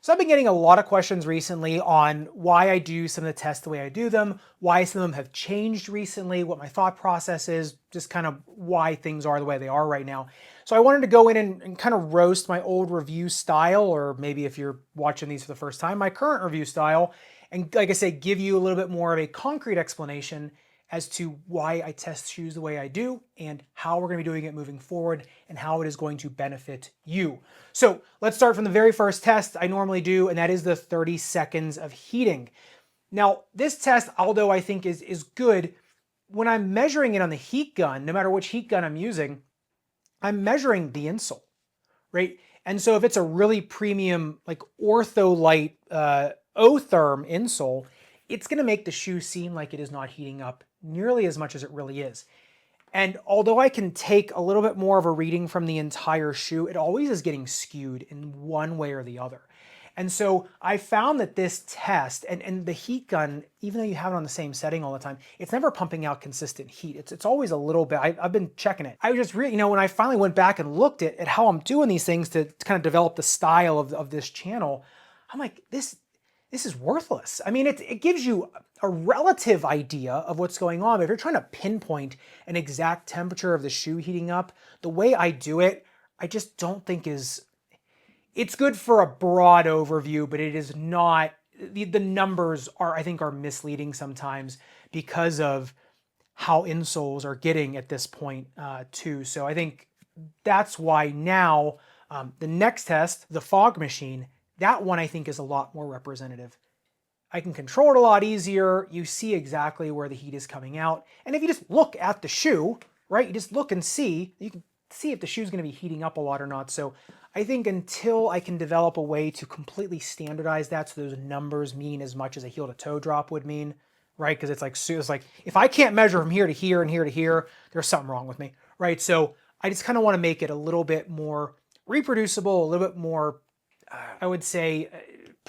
So I've been getting a lot of questions recently on why I do some of the tests the way I do them, why some of them have changed recently, what my thought process is, just kind of why things are the way they are right now. So I wanted to go in and kind of roast my old review style, or maybe if you're watching these for the first time, my current review style, and like I say, give you a little bit more of a concrete explanation as to why I test shoes the way I do and how we're going to be doing it moving forward and how it is going to benefit you. So let's start from the very first test I normally do, and that is the 30 seconds of heating. Now, this test, although I think is good, when I'm measuring it on the heat gun, no matter which heat gun I'm using, I'm measuring the insole, right? And so if it's a really premium, like Ortholite O-Therm insole, it's going to make the shoe seem like it is not heating up nearly as much as it really is. And although I can take a little bit more of a reading from the entire shoe, it always is getting skewed in one way or the other. And so I found that this test and the heat gun, even though you have it on the same setting all the time, it's never pumping out consistent heat. It's always a little bit. I've been checking it. I was just really, when I finally went back and looked at how I'm doing these things to kind of develop the style of this channel, I'm like, this is worthless. I mean, it gives you a relative idea of what's going on, but if you're trying to pinpoint an exact temperature of the shoe heating up, the way I do it, I just don't think it's good for a broad overview, but it is not, the numbers are, I think, are misleading sometimes because of how insoles are getting at this point too. So I think that's why now the next test, the fog machine, that one I think is a lot more representative. I can control it a lot easier. You see exactly where the heat is coming out. And if you just look at the shoe, right, you just look and see, you can see if the shoe's going to be heating up a lot or not. So I think until I can develop a way to completely standardize that so those numbers mean as much as a heel to toe drop would mean, right? Because it's like if I can't measure from here to here and here to here, there's something wrong with me, right? So I just kind of want to make it a little bit more reproducible, a little bit more, I would say,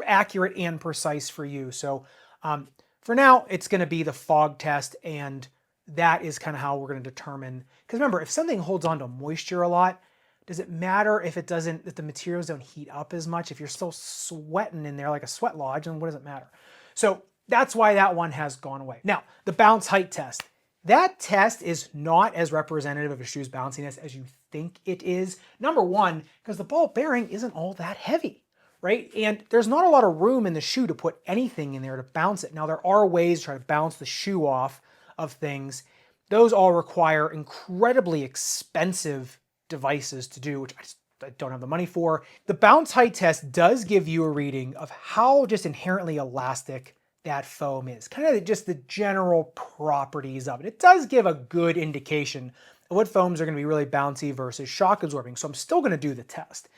accurate and precise for you. So for now, it's going to be the fog test, and that is kind of how we're going to determine. Because remember, if something holds on to moisture a lot, does it matter if it doesn't, if the materials don't heat up as much? If you're still sweating in there like a sweat lodge, then what does it matter? So that's why that one has gone away. Now, the bounce height test. That test is not as representative of a shoe's bounciness as you think it is. Number one, because the ball bearing isn't all that heavy, right? And there's not a lot of room in the shoe to put anything in there to bounce it. Now, there are ways to try to bounce the shoe off of things. Those all require incredibly expensive devices to do, which I don't have the money for. The bounce height test does give you a reading of how just inherently elastic that foam is, kind of just the general properties of it. It does give a good indication of what foams are going to be really bouncy versus shock absorbing. So I'm still going to do the test.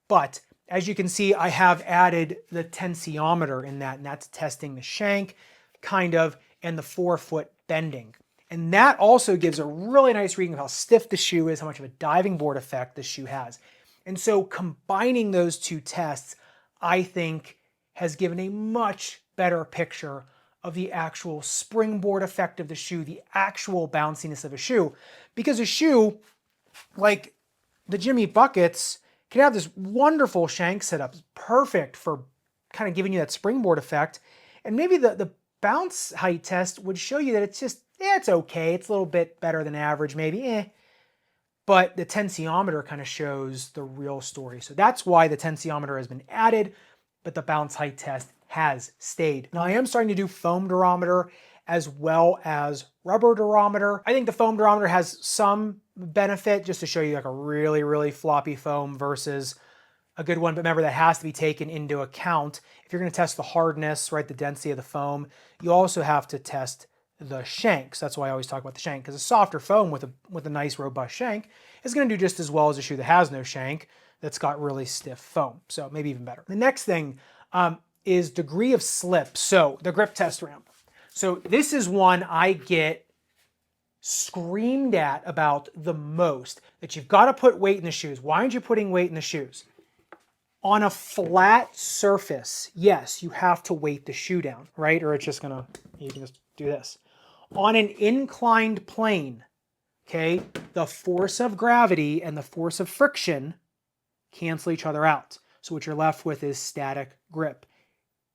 But as you can see, I have added the tensiometer in that, and that's testing the shank, kind of, and the forefoot bending. And that also gives a really nice reading of how stiff the shoe is, how much of a diving board effect the shoe has. And so combining those two tests, I think, has given a much better picture of the actual springboard effect of the shoe, the actual bounciness of a shoe. Because a shoe, like the Jimmy Buckets, can have this wonderful shank setup, perfect for kind of giving you that springboard effect. And maybe the bounce height test would show you that it's just, it's okay. It's a little bit better than average, maybe, But the tensiometer kind of shows the real story. So that's why the tensiometer has been added, but the bounce height test has stayed. Now I am starting to do foam durometer as well as rubber durometer. I think the foam durometer has some benefit just to show you like a really, really floppy foam versus a good one. But remember, that has to be taken into account. If you're going to test the hardness, right, the density of the foam, you also have to test the shanks. That's why I always talk about the shank, because a softer foam with a nice robust shank is going to do just as well as a shoe that has no shank that's got really stiff foam. So maybe even better. The next thing is degree of slip. So the grip test ramp. So this is one I get screamed at about the most, that you've got to put weight in the shoes. Why aren't you putting weight in the shoes? On a flat surface, yes, you have to weight the shoe down, right? Or it's just gonna, you can just do this. On an inclined plane, okay, the force of gravity and the force of friction cancel each other out. So what you're left with is static grip.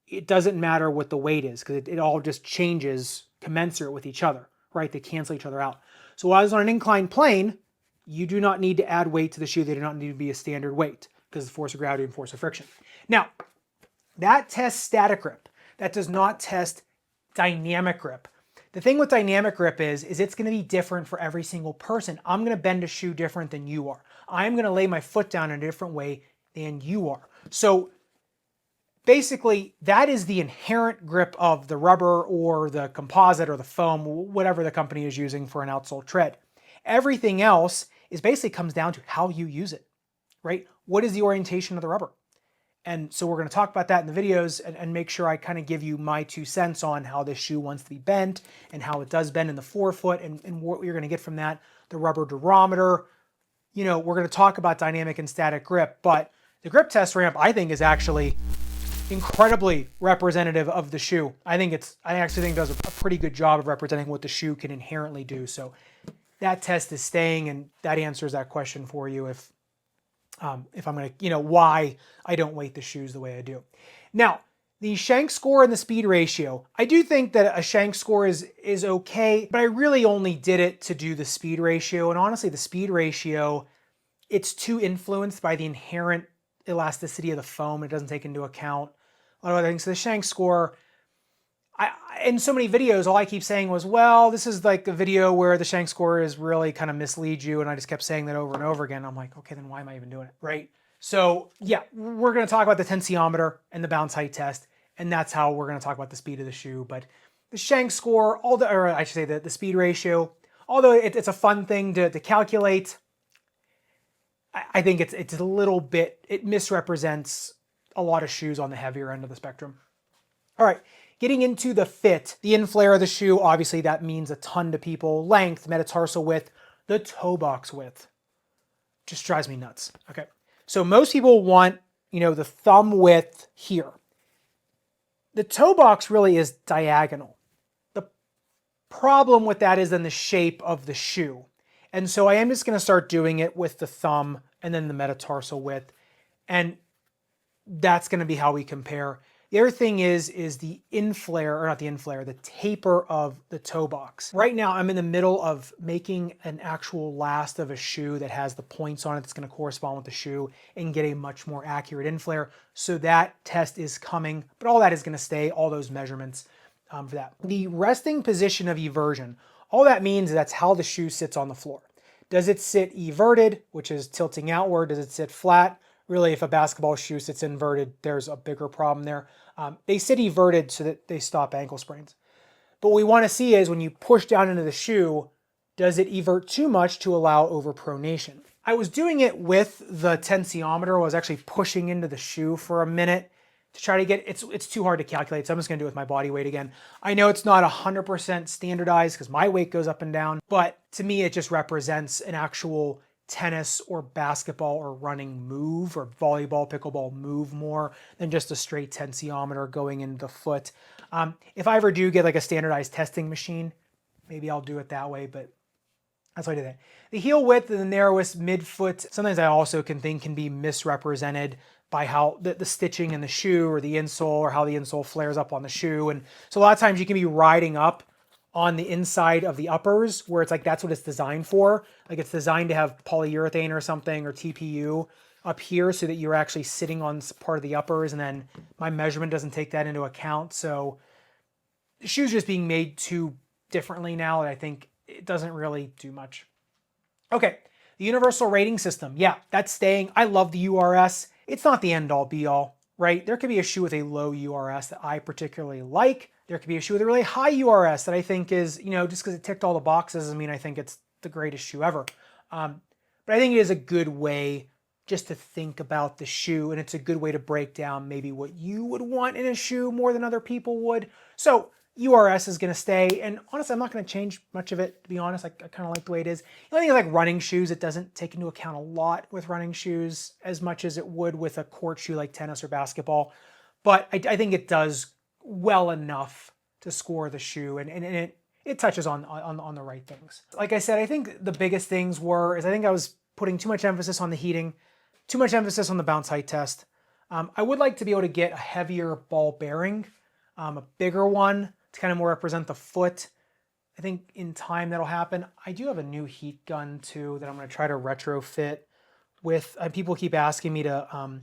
It doesn't matter what the weight is because it all just changes commensurate with each other, right? They cancel each other out. So while I was on an inclined plane, you do not need to add weight to the shoe. They do not need to be a standard weight because of the force of gravity and force of friction. Now, that tests static grip. That does not test dynamic grip. The thing with dynamic grip is it's going to be different for every single person. I'm going to bend a shoe different than you are. I'm going to lay my foot down in a different way than you are. So basically, that is the inherent grip of the rubber or the composite or the foam, whatever the company is using for an outsole tread. Everything else is basically comes down to how you use it, right? What is the orientation of the rubber? And so we're going to talk about that in the videos and make sure I kind of give you my 2 cents on how this shoe wants to be bent and how it does bend in the forefoot and what you're going to get from that, the rubber durometer. You know, we're going to talk about dynamic and static grip, but the grip test ramp I think is actually incredibly representative of the shoe. I actually think it does a pretty good job of representing what the shoe can inherently do. So that test is staying, and that answers that question for you if I'm going to, why I don't weight the shoes the way I do. Now, the shank score and the speed ratio. I do think that a shank score is okay, but I really only did it to do the speed ratio. And honestly, the speed ratio, it's too influenced by the inherent elasticity of the foam. It doesn't take into account a lot of other things. So the shank score, in so many videos, all I keep saying was, well, this is like a video where the shank score is really kind of misleads you. And I just kept saying that over and over again. I'm like, okay, then why am I even doing it, right? So yeah, we're going to talk about the tensiometer and the bounce height test. And that's how we're going to talk about the speed of the shoe. But the shank score, or I should say the speed ratio, although it's a fun thing to calculate, I think it's a little bit, it misrepresents a lot of shoes on the heavier end of the spectrum. All right, getting into the fit, the inflare of the shoe, obviously that means a ton to people. Length, metatarsal width, the toe box width. Just drives me nuts. Okay, so most people want, the thumb width here. The toe box really is diagonal. The problem with that is then the shape of the shoe. And so I am just going to start doing it with the thumb and then the metatarsal width. And that's going to be how we compare. The other thing is the inflare, or not the inflare, the taper of the toe box. Right now, I'm in the middle of making an actual last of a shoe that has the points on it that's going to correspond with the shoe and get a much more accurate inflare. So that test is coming, but all that is going to stay, all those measurements for that. The resting position of eversion, all that means is that's how the shoe sits on the floor. Does it sit everted, which is tilting outward? Does it sit flat? Really, if a basketball shoe sits inverted, there's a bigger problem there. They sit everted so that they stop ankle sprains. But what we want to see is when you push down into the shoe, does it evert too much to allow overpronation? I was doing it with the tensiometer. I was actually pushing into the shoe for a minute to try to get, it's too hard to calculate, so I'm just going to do it with my body weight again. I know it's not 100% standardized because my weight goes up and down, but to me it just represents an actual tennis or basketball or running move, or volleyball, pickleball move more than just a straight tensiometer going into the foot. If I ever do get like a standardized testing machine, maybe I'll do it that way, but that's why I did that. The heel width and the narrowest midfoot, sometimes I also can be misrepresented by how the stitching in the shoe or the insole, or how the insole flares up on the shoe. And so a lot of times you can be riding up on the inside of the uppers where it's like that's what it's designed for. Like it's designed to have polyurethane or something, or TPU up here so that you're actually sitting on part of the uppers, and then my measurement doesn't take that into account. So the shoe's just being made too differently now, and I think it doesn't really do much. Okay, the universal rating system. Yeah, that's staying. I love the URS. It's not the end all be all, right? There could be a shoe with a low URS that I particularly like. There could be a shoe with a really high URS that I think is, just because it ticked all the boxes doesn't mean I think it's the greatest shoe ever. But I think it is a good way just to think about the shoe, and it's a good way to break down maybe what you would want in a shoe more than other people would. So URS is going to stay, and honestly, I'm not going to change much of it, to be honest. I kind of like the way it is. The only thing is like running shoes, it doesn't take into account a lot with running shoes as much as it would with a court shoe like tennis or basketball. But I think it does well enough to score the shoe, and it touches on the right things. Like I said, I think the biggest things I think I was putting too much emphasis on the heating, too much emphasis on the bounce height test. I would like to be able to get a heavier ball bearing, a bigger one to kind of more represent the foot. I think in time that'll happen. I do have a new heat gun too that I'm going to try to retrofit with. People keep asking me to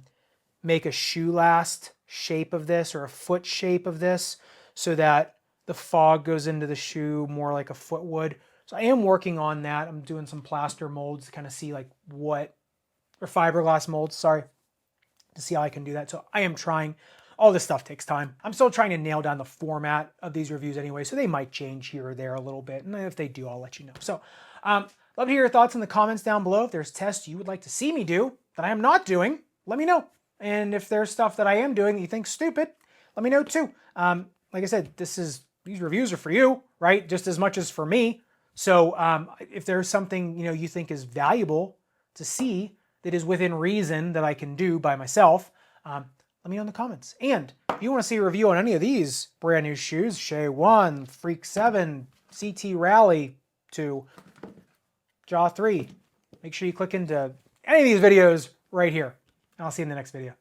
make a shoe last shape of this or a foot shape of this so that the fog goes into the shoe more like a foot would. So I am working on that. I'm doing some plaster molds to kind of see like what, or fiberglass molds, sorry, to see how I can do that. So I am trying. All this stuff takes time. I'm still trying to nail down the format of these reviews anyway, so they might change here or there a little bit. And if they do, I'll let you know. So love to hear your thoughts in the comments down below. If there's tests you would like to see me do that I am not doing, let me know. And if there's stuff that I am doing that you think stupid, let me know too. Like I said, these reviews are for you, right? Just as much as for me. So if there's something you think is valuable to see that is within reason that I can do by myself, let me know in the comments. And if you want to see a review on any of these brand new shoes, Shea 1, Freak 7, CT Rally 2, Jaw 3, make sure you click into any of these videos right here. And I'll see you in the next video.